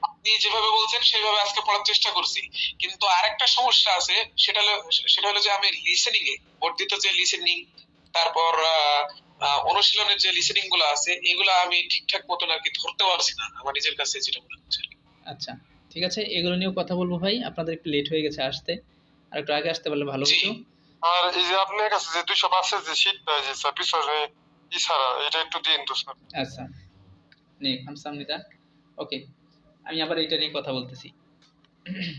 আপনি যেভাবে বলছেন সেভাবে আজকে পড়ার চেষ্টা করছি, কিন্তু আরেকটা সমস্যা আছে, সেটা হলো যে আমি লিসেনিং এ বর্ধিত যে লিসেনিং, তারপর অনুশীলনের যে লিসেনিং গুলো আছে এগুলা আমি ঠিকঠাক মতন আর কি ধরতে পারছি না আমার নিজের কাছে যেটা মনে হচ্ছে। আচ্ছা ঠিক আছে, এগুলো নিয়েও কথা বলবো ভাই। আপনাদের একটু লেট হয়ে গেছে আসতে, আর একটু আগে আসতে পারলে ভালো হতো। আর এই যে আপনার কাছে যে 205 এর যে শীটটা যে পিছনে ইশারা, এটা একটু দিন তো স্যার। আচ্ছা নে খামসামনিদা। ওকে, আমি আবার এটা নিয়ে কথা বলতেছি।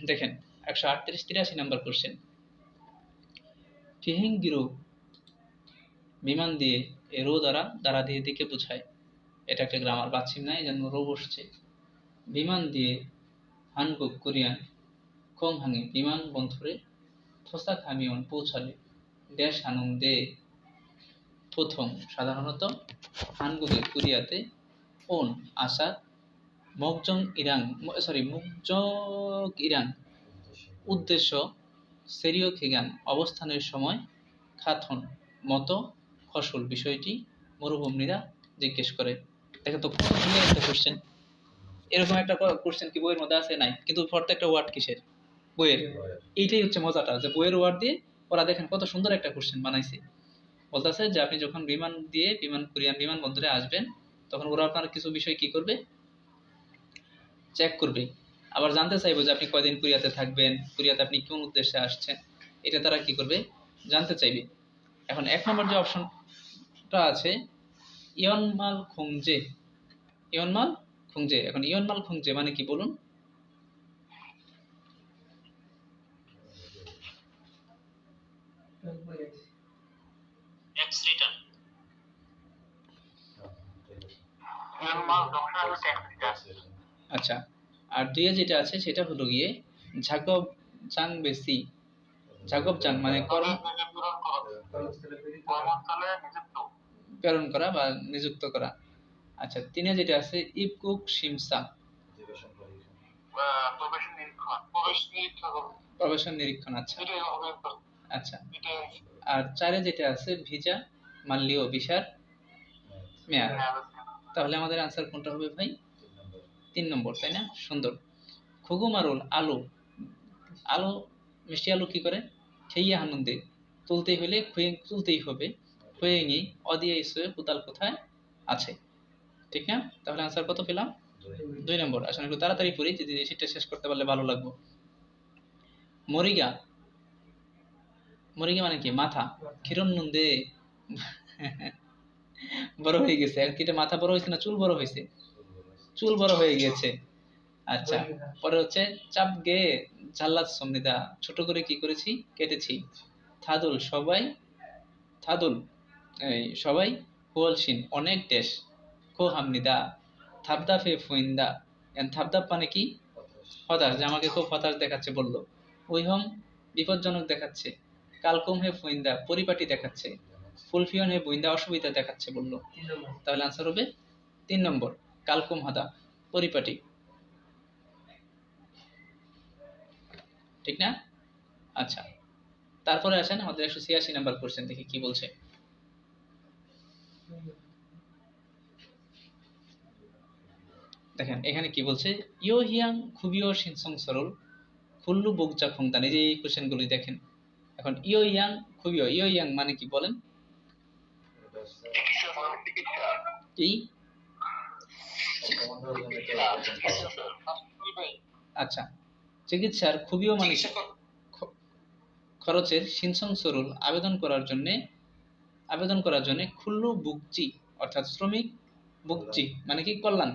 দেখেন 138-83 নাম্বার কোশ্চেন। ফিহিংগিরু বিমান দিয়ে এ রো দ্বারা দিয়ে দিকে বোঝায়। এটা একটা গ্রামার বাচ্ছিম না, এই জন্য রো বসছে। বিমান দিয়ে হানগুক কোরিয়ান খং হাঙে বিমান বন্ধরে থোসা খামিয়ন পৌঁছালে দেশ আনন্দে। প্রথম সাধারণত হানগুকে কোরিয়াতে ওন আসার মুকজং ইরাং উদ্দেশ্য সেরিও খিগান অবস্থানের সময় খাথন মতো ফসল বিষয়টি মরুভূমিরা জিজ্ঞেস করে। দেখো তো কত সুন্দর একটা কোশ্চেন। এরকম একটা কোশ্চেন কি বইয়ের মধ্যে আছে? নাই। কিন্তু প্রত্যেকটা ওয়ার্ড কিসের? বইয়ের। এইটাই হচ্ছে মজাটা, যে বইয়ের ওয়ার্ড দিয়ে ওরা দেখেন কত সুন্দর একটা কোশ্চেন বানাইছে। বলতেছে যে আপনি যখন কোরিয়ান বিমান বন্দরে আসবেন, তখন ওরা আপনার কিছু বিষয় কি করবে? চেক করবে। আবার জানতে চাইবো যে আপনি কয়দিন কোরিয়াতে থাকবেন, কোরিয়াতে আপনি কোন উদ্দেশ্যে আসছেন, এটা তারা কি করবে? জানতে চাইবে। এখন 1 নম্বর যে অপশনটা আছে ইয়নমাল খুংজে, ইয়নমাল খুংজে। এখন ইয়নমাল খুংজে মানে কি বলুন? আচ্ছা, আর দুইয়ে যেটা আছে সেটা হলো গিয়ে ঝাগব চাং বেশি। ঝাগব চাং মানে প্রেরণ করা বা নিযুক্ত করা। আচ্ছা, 3-এ যেটা আছে ইবকুক শিমসা, প্রবেশন নিরীক্ষণ। আচ্ছা আচ্ছা। আর 4-এ যেটা আছে ভিজা মাল্লিও বিশার মেয়াদ। তাহলে আমাদের আনসার কোনটা হবে ভাই? 3 নম্বর, তাই না? সুন্দর। খুগুমারুল আলু, আলু মিষ্টি আলু কি করে? খেইয়া আনন্দে, তুলতে হলে তুলতেই হবে। খুয়েঙি অদিয়ে ইসে পুতাল কোথায় আছে, ঠিক না? তাহলে আনসার কত পেলাম? 2 নম্বর। আসলে একটু তাড়াতাড়ি পড়ি, যদি সেটা শেষ করতে পারলে ভালো লাগবে। মরিগা, মরিগা মানে কি? মাথা। কিরণ নন্দে বড় হয়ে গেছে। এখন কি এটা মাথা বড় হয়েছে না চুল বড় হয়েছে? চুল বড় হয়ে গেছে। আচ্ছা, পরে হচ্ছে চাপ গে ঝাল্লাত সন্নিদা, ছোট করে কি করেছি? কেটেছি। থাদুল থাদুল সবাই হুয়ালসিন অনেক দেশ। খো হামনিদা থাবদাফে ফুইন্দা। থাবদাপ মানে কি? হতাশ, যে আমাকে খুব হতাশ দেখাচ্ছে বললো। ওইহম বিপজ্জনক দেখাচ্ছে। কালকুম হে ফুইন্দা পরিপাটি দেখাচ্ছে। ফুলফিয়ন হে বুইন্দা অসুবিধা দেখাচ্ছে বললো। তাহলে আনসার হবে 3 নম্বর, কালকুম হাদা পরিপাটি, ঠিক না? আচ্ছা, তারপরে আসেন আমাদের 186 নাম্বার কোশ্চেন, দেখি কি বলছে। দেখেন এখানে কি বলছে, ইয়ো হিয়াং খুবিও সিনসং সরল খুল্লু বকজা খুংদান। এই যে এই কোশ্চেনগুলি দেখেন। এখন ইয়ো ইয়াং খুবিও, ইয়ো ইয়াং মানে কি বলেন? কি? আচ্ছা, চিকিৎসার খুবিও মানে খরচের সিনসং সরুল আবেদন করার জন্য খুল্লু বুকজি অর্থাৎ শ্রমিক, বুকজি মানে কি? কল্যাণ।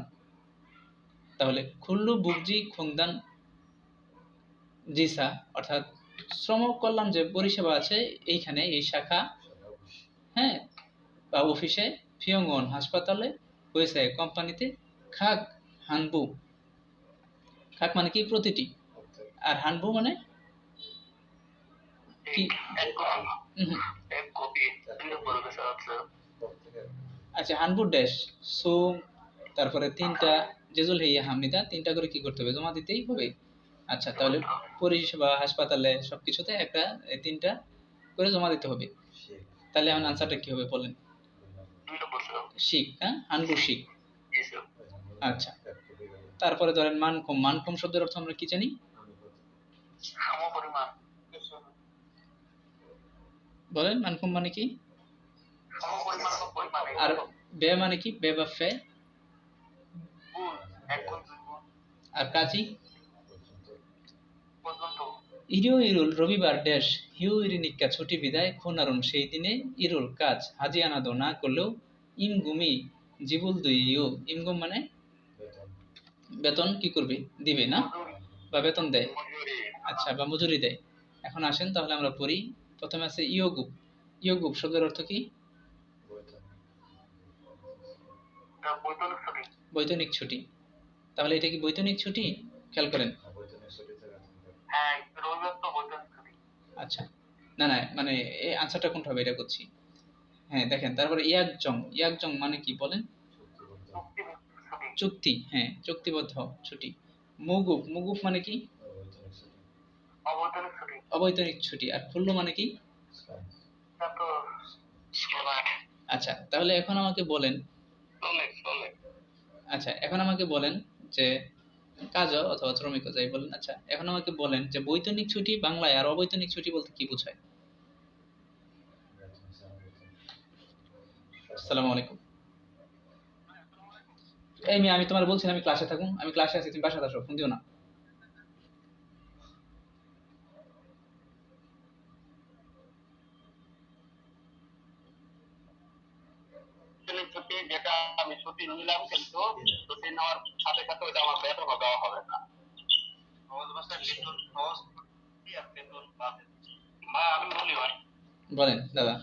তাহলে খুল্লু বুকজি খুংদান জিসা অর্থাৎ শ্রম কল্যাণ যে পরিষেবা আছে এইখানে, এই শাখা, হ্যাঁ, বা অফিসে, ফিয়ংওন হাসপাতালে, হয়েছে কোম্পানিতে, খাক হানবু, খাক মানে কি? প্রতিটি। আর হানবু মানে কি? আচ্ছা, হানবু ড্যাশ সুম, তারপরে 3টা জেজুল হেইয়া হামনিদা, 3টা করে কি করতে হবে? জমা দিতেই হবে। আচ্ছা, তাহলে পরিষেবা হাসপাতালে সবকিছুতে একটা 3টা করে জমা দিতে হবে। তাহলে এখন আনসারটা কি হবে বলেন? শিক, হ্যাঁ, হানগু শিক। আচ্ছা, তারপরে ধরেন মানকম। মানকম শব্দের অর্থ আমরা কি জানি? সমপরিমাণ। বলেন, মানকম মানে কি? সমপরিমাণ বা পরিমাণ। আর বে মানে কি? বে বা ফে? গুণ, এক গুণ, দুই গুণ। আর কাজী? পর্যন্ত। ইরিও ইরুল রবিবার ড্যাশ হিউ ইরিনিক্কা ছুটি বিদায় খুনারুন সেই দিনে ইরুল কাজ হাজি আনাদো না করলেও ইমগুমি জিবুল দুই ইউ। ইমগুম মানে বেতন কি করবে? দিবে না, বা বেতন দেয়। আচ্ছা, বা মজুরি দেয়। এখন আসেন তাহলে আমরা পড়ি। প্রথমে আছে ইয়োগুপ। ইয়োগুপ শব্দের অর্থ কি? বৈতনিক ছুটি। তাহলে এটা কি বৈতনিক ছুটি? খেয়াল করেন। আচ্ছা, না না, মানে এই আনসারটা কোনটা হবে এটা করছি। হ্যাঁ, দেখেন, তারপরে ইয়াকজং। ইয়াকজং মানে কি বলেন? চুক্তি, হ্যাঁ, চুক্তিবদ্ধ ছুটি। মুগুপ। মুগুপ মানে কি? অবৈতনিক ছুটি। আর খুল্লু মানে কি? আচ্ছা, তাহলে এখন আমাকে বলেন, আচ্ছা এখন আমাকে বলেন যে কাজও অথবা শ্রমিকও যাই বলেন। আচ্ছা, এখন আমাকে বলেন যে বৈতনিক ছুটি বাংলায় আর অবৈতনিক ছুটি বলতে কি বোঝায়? আসসালামু আলাইকুম। এই মেয়ে, আমি তোমার বলছিলাম আমি ক্লাসে থাকুন। আমি ক্লাসে আছি, তুমি বাসায় আসো, ফোন দিও না। ছুটি যেটা আমি ছুটি নিলাম, কিন্তু ছুটি নেওয়ার সাথে সাথে ওইটা আমার বেতন দেওয়া হবে না। সহজ ভাষায় বেতন, সহজ ছুটি আর বেতন বাদে। ভাই আমি বলি ভাই। বলেন দাদা।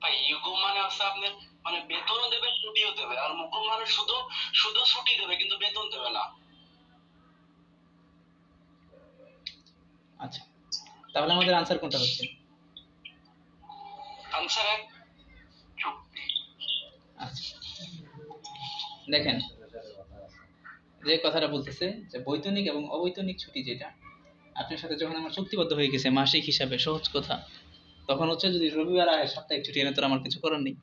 ভাই ইউগুম মানে হচ্ছে আপনার মানে বেতনও দেবে ছুটিও দেবে, আর মুকুম মানে শুধু শুধু ছুটি দেবে কিন্তু বেতন দেবে না। আচ্ছা, তাহলে আমাদের আনসার কোনটা হচ্ছে? আনসার এক, চুক্তি। আচ্ছা, দেখেন যে কথাটা বলতেছে যে বৈতনিক এবং অবৈতনিক ছুটি, যেটা আপনার সাথে যখন আমার চুক্তিবদ্ধ হয়ে গেছে মাসিক হিসাবে, সহজ কথা, তখন হচ্ছে যদি রবিবার আয় সাপ্তাহিক ছুটি এনে তো আমার কিছু করার নেই,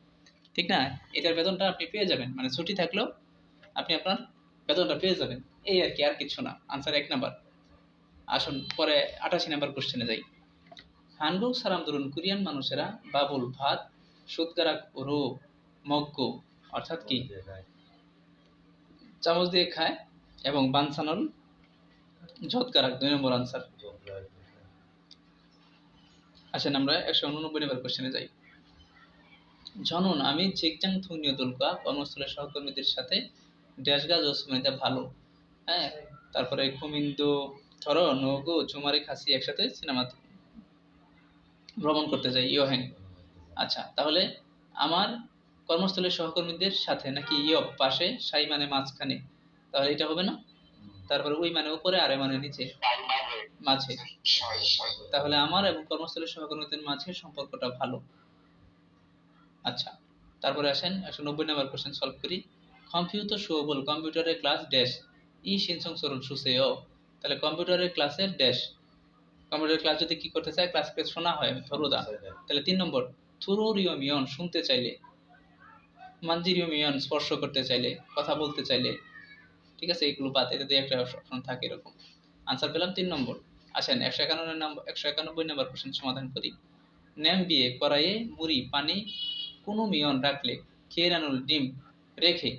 ঠিক না? এটার বেতনটা আপনি পেয়ে যাবেন, মানে ছুটি থাকলেও আপনি আপনার বেতনটা পেয়ে যাবেন, এই আর কি, আর কিছু না। Answer 1 number. আসুন পরে 88 নাম্বার কোশ্চেনে যাই। হানবুক সালাম ধরুন কোরিয়ান মানুষেরা বাবুল ভাত সুতগারাক রো মগ্গ অর্থাৎ কি চামচ দিয়ে খায়, এবং বানসানল ঝটকারাক 2 নম্বর আনসার। আসেন আমরা 189 নম্বর কোশ্চেনে যাই। জনন আমি জিগজাং থুনিও দুলকা কর্মস্থলের সহকর্মীদের সাথে ড্যাশগাজ ও সুমেদা ভালো, হ্যাঁ, তারপরে কুমিন্দু ধরো নগু চুমারি খাসি একসাথে সিনেমা ভ্রমণ করতে যাই ইয়োহেং। আচ্ছা, তাহলে আমার কর্মস্থলের সহকর্মীদের সাথে নাকি ইয়ব পাশে, সাই মানে মাঝখানে, তাহলে এটা হবে না? তারপরে ওই মানে উপরে, আরে মানে নিচে, মাঝে। তাহলে আমার এবং কর্মস্থলের সহকর্মীদের মাঝে সম্পর্কটা ভালো। আচ্ছা, তারপরে আসেন 190 নম্বর কোশ্চেন সলভ করি। কম্পিউটার শুভবল কম্পিউটারের ক্লাস ড্যাশ ই সিনসং সরল সুসেও। তাহলে কম্পিউটারের ক্লাসের ড্যাশ, কম্পিউটার ক্লাস যদি কি করতে চায়, ক্লাসকে শোনা হয় ধরুদা, তাহলে 3 নম্বর থুরোরিও মিয়ন শুনতে চাইলে, মানজিরিও মিয়ন স্পর্শ করতে চাইলে, কথা বলতে চাইলে, ঠিক আছে, এগুলো বাদ, এটাতে একটা অপশন থাকে এরকম। আনসার পেলাম 3 নম্বর। আসেন 191 নম্বর কোশ্চেন সমাধান করি। ন্যাম বিয়ে কড়াইয়ে মুড়ি পানি কোনো মিয়ন রাখলে খেরানুল ডিম রেখে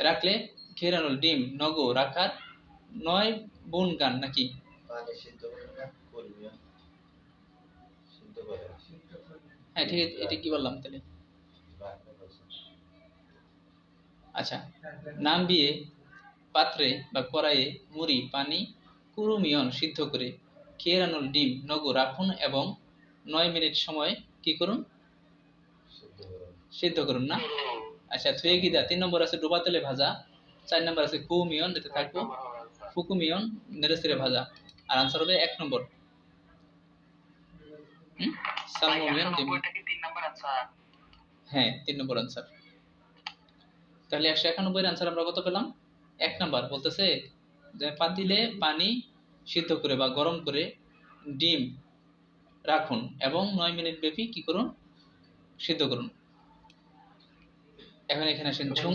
রাখলে খেরানুল ডিম নগো রাখার 9 বুন গান নাকি? হ্যাঁ ঠিক আছে, এটা কি বললাম তাহলে? আচ্ছা, নাম বিয়ে পাত্রে বা কড়াইয়ে মুড়ি পানি কুরুমিয়ন সিদ্ধ করে খেরানুল ডিম নগো রাখুন এবং 9 মিনিট সময় কি করুন? সিদ্ধ করুন না? আচ্ছা, থুয়ে গিদা 3 নম্বর আছে ডোবা তেলে ভাজা, 4 নম্বর আছে কুমিয়ন, এটা থাকবো ফুকুমিয়ন নেড়েচেড়ে ভাজা। আর আনসার হবে 1 নম্বর সালমোমিয়ন ডিম। হ্যাঁ 3 নম্বর আনসার। তাহলে 191 এর আনসার আমরা কত পেলাম? 1 নাম্বার। বলতেছে যে পাতিলে পানি সিদ্ধ করে বা গরম করে ডিম রাখুন এবং 9 মিনিট ব্যাপী কি করুন? সিদ্ধ করুন। এখন এখানে আসেন ঝুম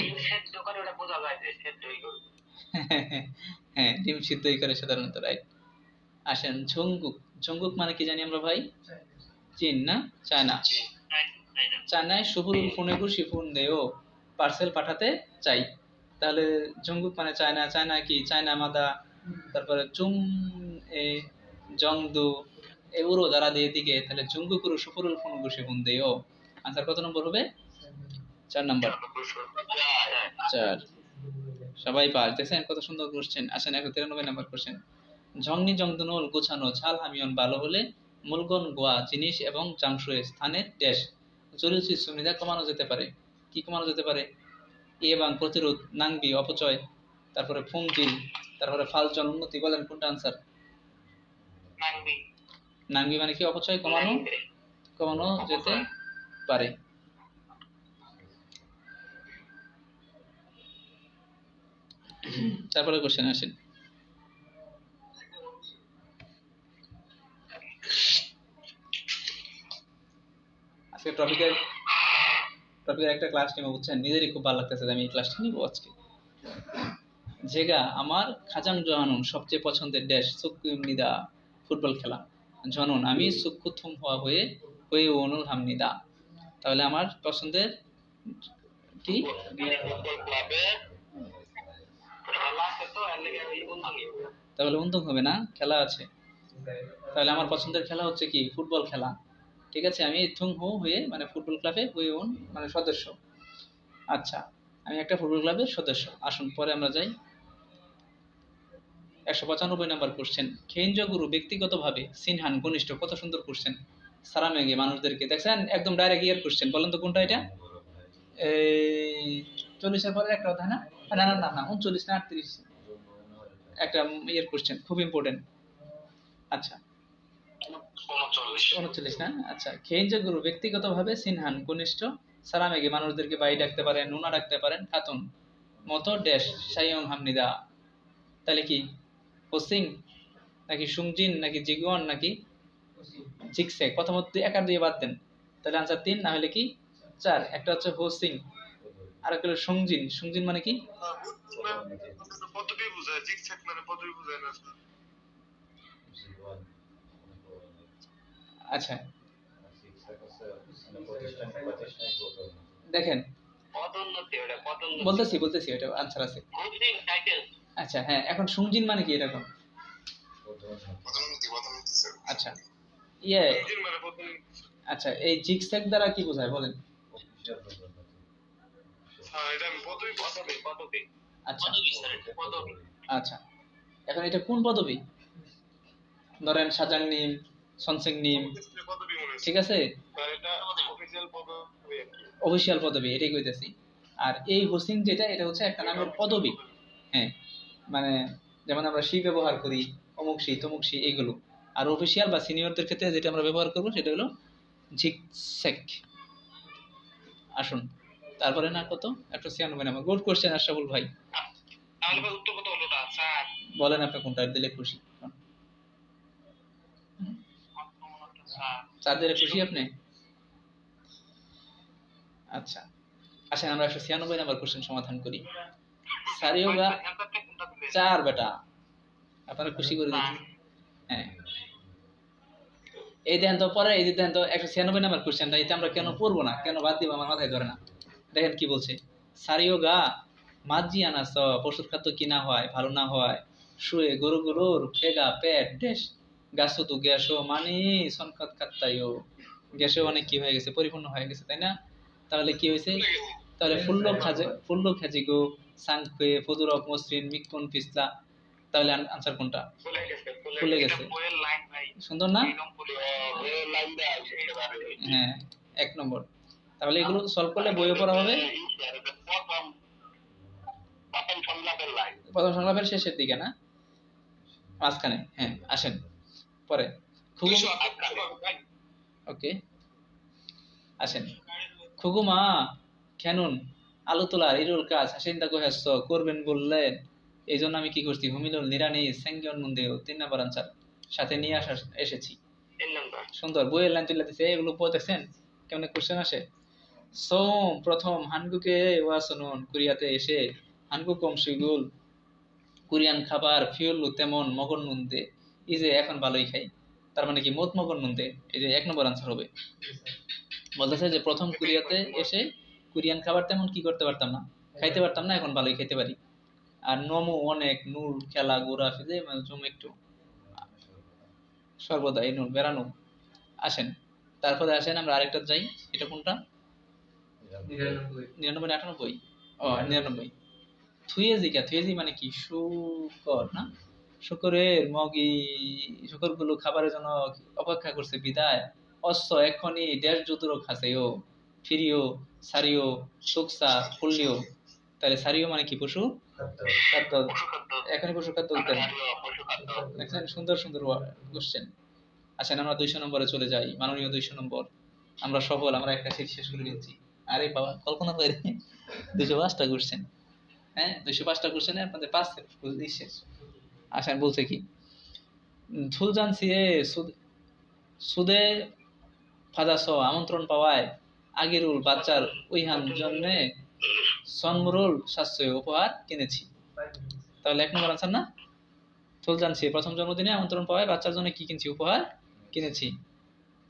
হ্যাঁ ডিম সিদ্ধই করে সাধারণত, রাইট। আসেন ঝুঙ্গুক। ঝুঙ্গুক মানে কি জানি আমরা ভাই? চীন না চায়না? চায়নায় সুপুরুল ফোনেগু শিফুন দেও, পার্সেল পাঠাতে চাই। তাহলে ঝুঙ্গুক মানে চায়না, চায়না কি চায়না মাদা, তারপরে চুম এ জংদু এ উড়ো দ্বারা দিয়ে দিকে, তাহলে ঝুঙ্গুকুরু সুপুরুল ফোনেগু শিফুন দেও। আনসার কত নম্বর হবে? 4 নম্বর। 4। সবাই পাস। দেখছেন কত সুন্দর কোশ্চেন। আসেন এখন 93 নম্বর কোশ্চেন। ঝংনি জংদুনল গোছানো ঝাল হামিয়ন ভালো হলে মূলগন গোয়া জিনিস এবং জাংশুয়ে স্থানের দেশ জরুরি সুবিধা কমানো যেতে পারে। কি কমানো যেতে পারে? এ বাং প্রতিরোধ, নাংবি অপচয়, তারপরে ফুমজিল, তারপরে ফালজন উন্নতি। বলেন কোনটা আনসার? নাংবি মানে কি? অপচয় কমানো, কমানো যেতে পারে। তারপরে কোশ্চেন আসেন। আজকে টপিকের একটা ক্লাস নিব, বুঝছেন? নিজেরই খুব ভালো লাগতেছে যে আমি এই ক্লাসটা নিব আজকে। জেগা আমার খাজাং জহানুন সবচেয়ে পছন্দের ড্যাশ সুকুমনিদা ফুটবল খেলা। জনন আমি সুকুথুম হওয়া হয়ে হয়ে অনুল হামনিদা। তাহলে আমার পছন্দের কি? তাহলে উন্দুং হবে না, খেলা আছে। তাহলে আমার পছন্দের খেলা হচ্ছে কি? ফুটবল খেলা। ঠিক আছে, আমি থুং হো হয়ে মানে ফুটবল ক্লাবে হয়ে ওন মানে সদস্য। আচ্ছা, আমি একটা ফুটবল ক্লাবের সদস্য। আসুন পরে আমরা যাই। 195 নম্বর কোশ্চেন। খেইনজো গুরু ব্যক্তিগতভাবে সিনহান ঘনিষ্ঠ। কত সুন্দর কোশ্চেন। সারামেগে মানুষদেরকে, দেখছেন একদম ডাইরেক্ট ইয়ার কোশ্চেন। বলেন তো কোনটা এটা? এই 40-এর পরে একটা অধ্যায় না? না না না না 39 না 38 একটা ইয়ার কোশ্চেন, খুব ইম্পর্টেন্ট। আচ্ছা 39 না? আচ্ছা, খেইনজো গুরু ব্যক্তিগতভাবে সিনহান ঘনিষ্ঠ সারামেগে মানুষদেরকে বাই ডাকতে পারেন, নুনা ডাকতে পারেন, খাতুন মতো ড্যাশ সাইয়ং হামনিদা। তাহলে কি হোসিং নাকি সুংজিন নাকি জিগুয়ান নাকি জিক্সে? কথা মধ্যে এক আর দুই বাদ দেন। তাহলে আনসার 3, না হলে কি 4। একটা হচ্ছে হোসিং, আর একটা হলো সুংজিন। সুংজিন মানে কি? পদবি বোঝায়, জিগজ্যাগ মানে পদবি বোঝায় না। আচ্ছা দেখেন বলতেছি ওটা আনসার আছে। আচ্ছা হ্যাঁ, এখন সুংজিন মানে কি এরকম? আচ্ছা ইয়ে আচ্ছা, এই জিগজ্যাগ দ্বারা কি বোঝায় বলেন? আচ্ছা আচ্ছা, এখন এটা কোন পদবি? ধরেন সাজাং নিম, সনসেং নিম, ঠিক আছে, অফিসিয়াল পদবি, এটাই কইতেছি। আর এই হোসিং যেটা, এটা হচ্ছে একটা নামের পদবি। হ্যাঁ, মানে যেমন আমরা সি ব্যবহার করি, অমুক সি তমুক সি, এইগুলো। আর অফিসিয়াল বা সিনিয়রদের ক্ষেত্রে যেটা আমরা ব্যবহার করবো সেটা হলো জিগজ্যাগ। আসুন তারপরে না কত 196 নাম্বার গুড কোশ্চেন আশরাফুল ভাই। তাহলে ভাই উত্তর কত হলো না স্যার? বলেন আপনি কোনটা দিলে খুশি। 4 দিলে খুশি আপনি? আচ্ছা আসেন আমরা 196 নাম্বার কোশ্চেন সমাধান করি। সারিওগা 4 বেটা, আপনারা খুশি করে দিচ্ছি। হ্যাঁ এই দেন তো পরে, এই যে দেন তো 196 নাম্বার কোশ্চেনটা, এটা আমরা কেন পড়বো না, কেন বাদ দিব, আমার মাথায় ধরে না। দেখেন কি বলছে। সারিওগা মাজি আনাস, পশুর খাদ্য কিনা হয় ভালো না হয়, শুয়ে গরুর ফেগা পেট ডেশ গাছো তো গ্যাসো মানে সনকাত কাত্তাইও। গ্যাসও অনেক কি হয়ে গেছে, পরিপূর্ণ হয়ে গেছে, তাই না? তাহলে কি হয়েছে? তাহলে ফুল্ল খাজি গো সাংখে ফদুরক মসৃণ মিক্ষণ পিছলা। তাহলে আনসার কোনটা? ফুলে গেছে। সুন্দর না? হ্যাঁ 1 নম্বর। তাহলে এগুলো সলভ করলে বইয়ে পড়া হবে প্রথম সংলাপের শেষের দিকে না মাঝখানে। হ্যাঁ আসেন পরে। ওকে আসেন। খুগুমা খেনুন আলু তোলার ইরুল কাজ হাসিন্দা গোহাস্য করবেন বললেন, এই জন্য আমি কি করছি হুমিলুল নিরানি সেঙ্গিয়ন মন্দির 3 নম্বর আনসার সাথে নিয়ে এসেছি। সুন্দর, বইয়ের লাইন তুলে দিচ্ছে, এগুলো পড়তেছেন কেমন কোশ্চেন আসে। সোম প্রথম হানগুকে ওয়াসনুন কোরিয়াতে এসে হানগু কমসিগুল কোরিয়ান খাবার ফিউল তেমন মগন নুনদে এই যে এখন ভালোই খাই তার মানে কি মত মগন নুনদে এই যে 1 নম্বর আনসার হবে বলতেছে যে প্রথম কোরিয়াতে এসে কোরিয়ান খাবার তেমন কি করতে পারতাম না খাইতে পারতাম না এখন ভালোই খাইতে পারি আর নমু অনেক নূর খেলা ঘোরা ফিরে জম একটু সর্বদা এই নূর বেড়ানো আসেন তারপরে আসেন আমরা আরেকটা যাই এটা কোনটা 99 98 ও 99 থুয়েজি মানে কি শুকর না শুকরের মগি শুকরগুলো খাবারের জন্য অপেক্ষা করছে বিদায় অশ্ব এখনই দেশ যুদ্ধ খাসেও ফিরিও সারিও সুকসা ফুলিও তাহলে সারিও মানে কি পশু খাদ্য এখনই পশু খাদ্য দিতেন দেখছেন সুন্দর সুন্দর কোশ্চেন আসেন আমরা 200 নম্বরে চলে যাই মাননীয় 200 নম্বর আমরা সফল আমরা একটা সিট শেষ করে দিয়েছি আরে বাবা কল্পনা করে 205টা কোশ্চেন হ্যাঁ 205টা কোশ্চেনে আপনাদের 5 সেট শেষ আসেন বলছে কি ধুলজান সিয়ে সুদে ফাদাস আমন্ত্রণ পাওয়ায় আগেরুল বাচ্চার ওইহান জন্যে সনমুরুল সাশ্রয় উপহার কিনেছি তাহলে 1 নম্বর আনসার না থুলজান সিয়ে প্রথম জন্মদিনে আমন্ত্রণ পাওয়ায় বাচ্চার জন্য কি কিনছি উপহার কিনেছি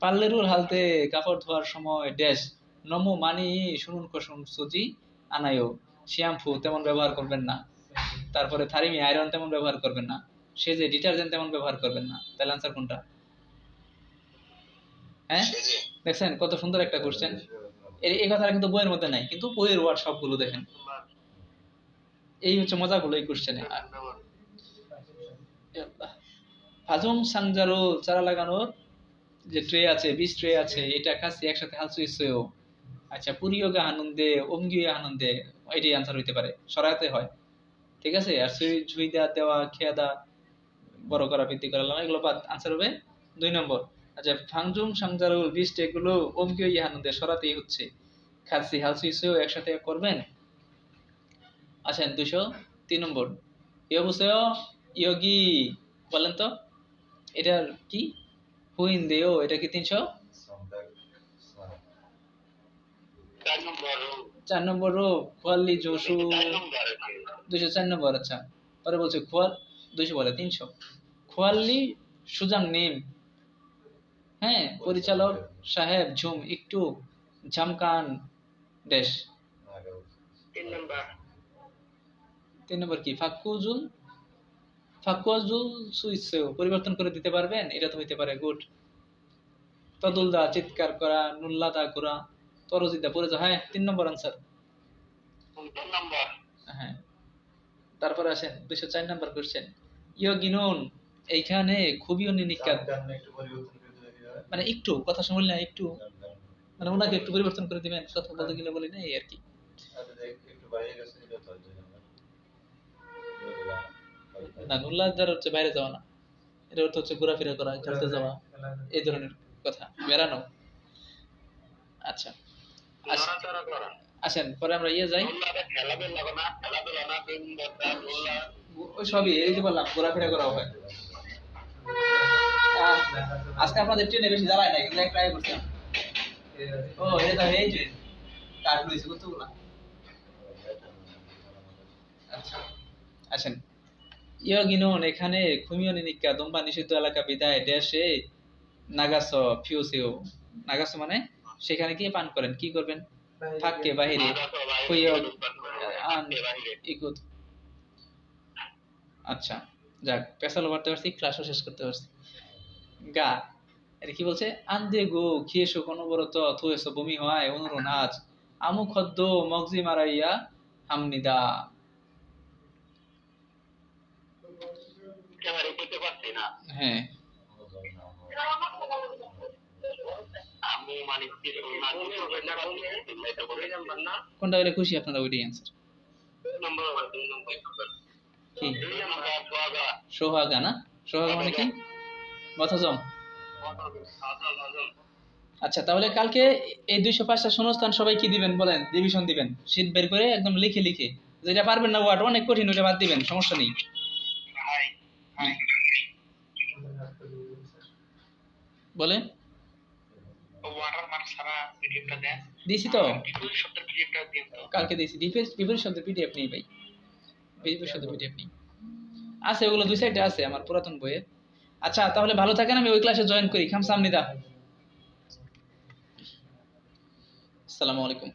পাল্লেরুল হালতে কাপড় ধোয়ার সময় ড্যাশ নমো মানি শুনুন কুসুম সুজি আনায়ো শ্যাম্পু তেমন ব্যবহার করবেন না তারপরে থারিমি আয়রন তেমন ব্যবহার করবেন না সেজে ডিটারজেন্ট তেমন ব্যবহার করবেন না তাহলে আনসার কোনটা হ্যাঁ দেখছেন কত সুন্দর একটা কোশ্চেন এই কথাটা কিন্তু বইয়ের মধ্যে নাই কিন্তু বইয়ের ওয়ার্ড সবগুলো দেখেন এই হচ্ছে মজাগুলো এই কোশ্চেনে হাজুম সাংজারো চারা লাগানোর যে ট্রে আছে 20 ট্রে আছে এটা কাছে একসাথে হালসু ইসেও আচ্ছা পুরিয়োগা আনন্দে ওমগিয়ে আনন্দে এটাই আনসার হইতে পারে সরাইতে হয় ঠিক আছে আর ঝুইদা দেওয়া খেয়াদা বড় করা বৃদ্ধি করা এগুলো বাদ আনসার হবে 2 নম্বর আচ্ছা ফাংজুম সাংজারুল 20 ট্রে গুলো ওমগিয়ে আনন্দে সরাতেই হচ্ছে খাসি হালসু ইসেও একসাথে করবেন আসেন 203 নম্বর ইয়োবুসেও ইয়োগি বলেন তো এটার কি হুইন দেও এটা কি 300 4 নম্বর রো কোয়ালি জোশু 204 নম্বর আচ্ছা পরে বলছে খোয়াল 200 বলে 300 খোয়ালি সুজাং নেম হ্যাঁ পরিচালক সাহেব ঝুম একটু ঝামকান দেশ 3 নম্বর কি ফাকুজুল সুইসেও পরিবর্তন করে দিতে পারবেন এটা তো হইতে পারে গুড তদুলদা চিৎকার করা নুল্লাদা করা তরজিদা পড়ে যাও হ্যাঁ 3 নম্বর আনসার হ্যাঁ তারপরে আসেন 204 নম্বর কোশ্চেন ইয়োগিনুন এইখানে খুবই অনিনিকা মানে একটু কথা শুনলে না একটু মানে ওনাকে একটু পরিবর্তন করে দিবেন কথা বলতে গেলে বলি না এই আর কি না নুল্লাদার হচ্ছে বাইরে যাওয়া না এটা অর্থ হচ্ছে ঘোরাফেরা করা খেলতে যাওয়া এই ধরনের কথা বেড়ানো আচ্ছা আসেন পরে আমরা ইয়ে যাই ওই সবই এই যে বললাম ঘোরাফেরা করা হয় আজকে আপনাদের ট্রেনে বেশি জ্বালায় না কিন্তু একটা আগে করছিলাম ও এটা এই ট্রেন কাট লইছে কতগুলা আচ্ছা আসেন ইয়োগিনুন এখানে খুমিও নিনিকা দম্বা নিষিদ্ধ এলাকা বিদায় দেশে নাগাস ফিউসিও নাগাস মানে সেখানে গিয়ে পান করেন কি করবেন থাককে বাহিরে ইকুত আচ্ছা যাক পেছালো করতে পারছি ক্লাসও শেষ করতে পারছি গা এটা কি বলছে আন্দে গো খেয়েছো অনবরত থুয়েছো বমি হয় অনুরো নাচ আমু খদ্দ মগজি মারাইয়া হামনিদা হ্যাঁ কোনটা হলে খুশি আপনারা ওইটাই অ্যান্সার কি সোহাগা না সোহাগা মানে কি মথজম আচ্ছা তাহলে কালকে এই 205টা শূন্যস্থান সবাই কি দিবেন বলেন ডিভিশন দিবেন শীট বের করে একদম লিখে লিখে যেটা পারবেন না ওয়ার্ড অনেক কঠিন ওটা বাদ দিবেন সমস্যা নেই বলে দিছি তো, বিপরীত শব্দের পিডিএফটা দিন তো। কালকে দিছি। বিপরীত শব্দের পিডিএফ নেই ভাই, বিপরীত শব্দের পিডিএফ নেই। আছে ওগুলো 2 সাইডে আছে আমার পুরাতন বইয়ে। আচ্ছা তাহলে ভালো থাকেন, আমি ওই ক্লাসে জয়েন করি। খামসামনিদা, আসসালামু আলাইকুম।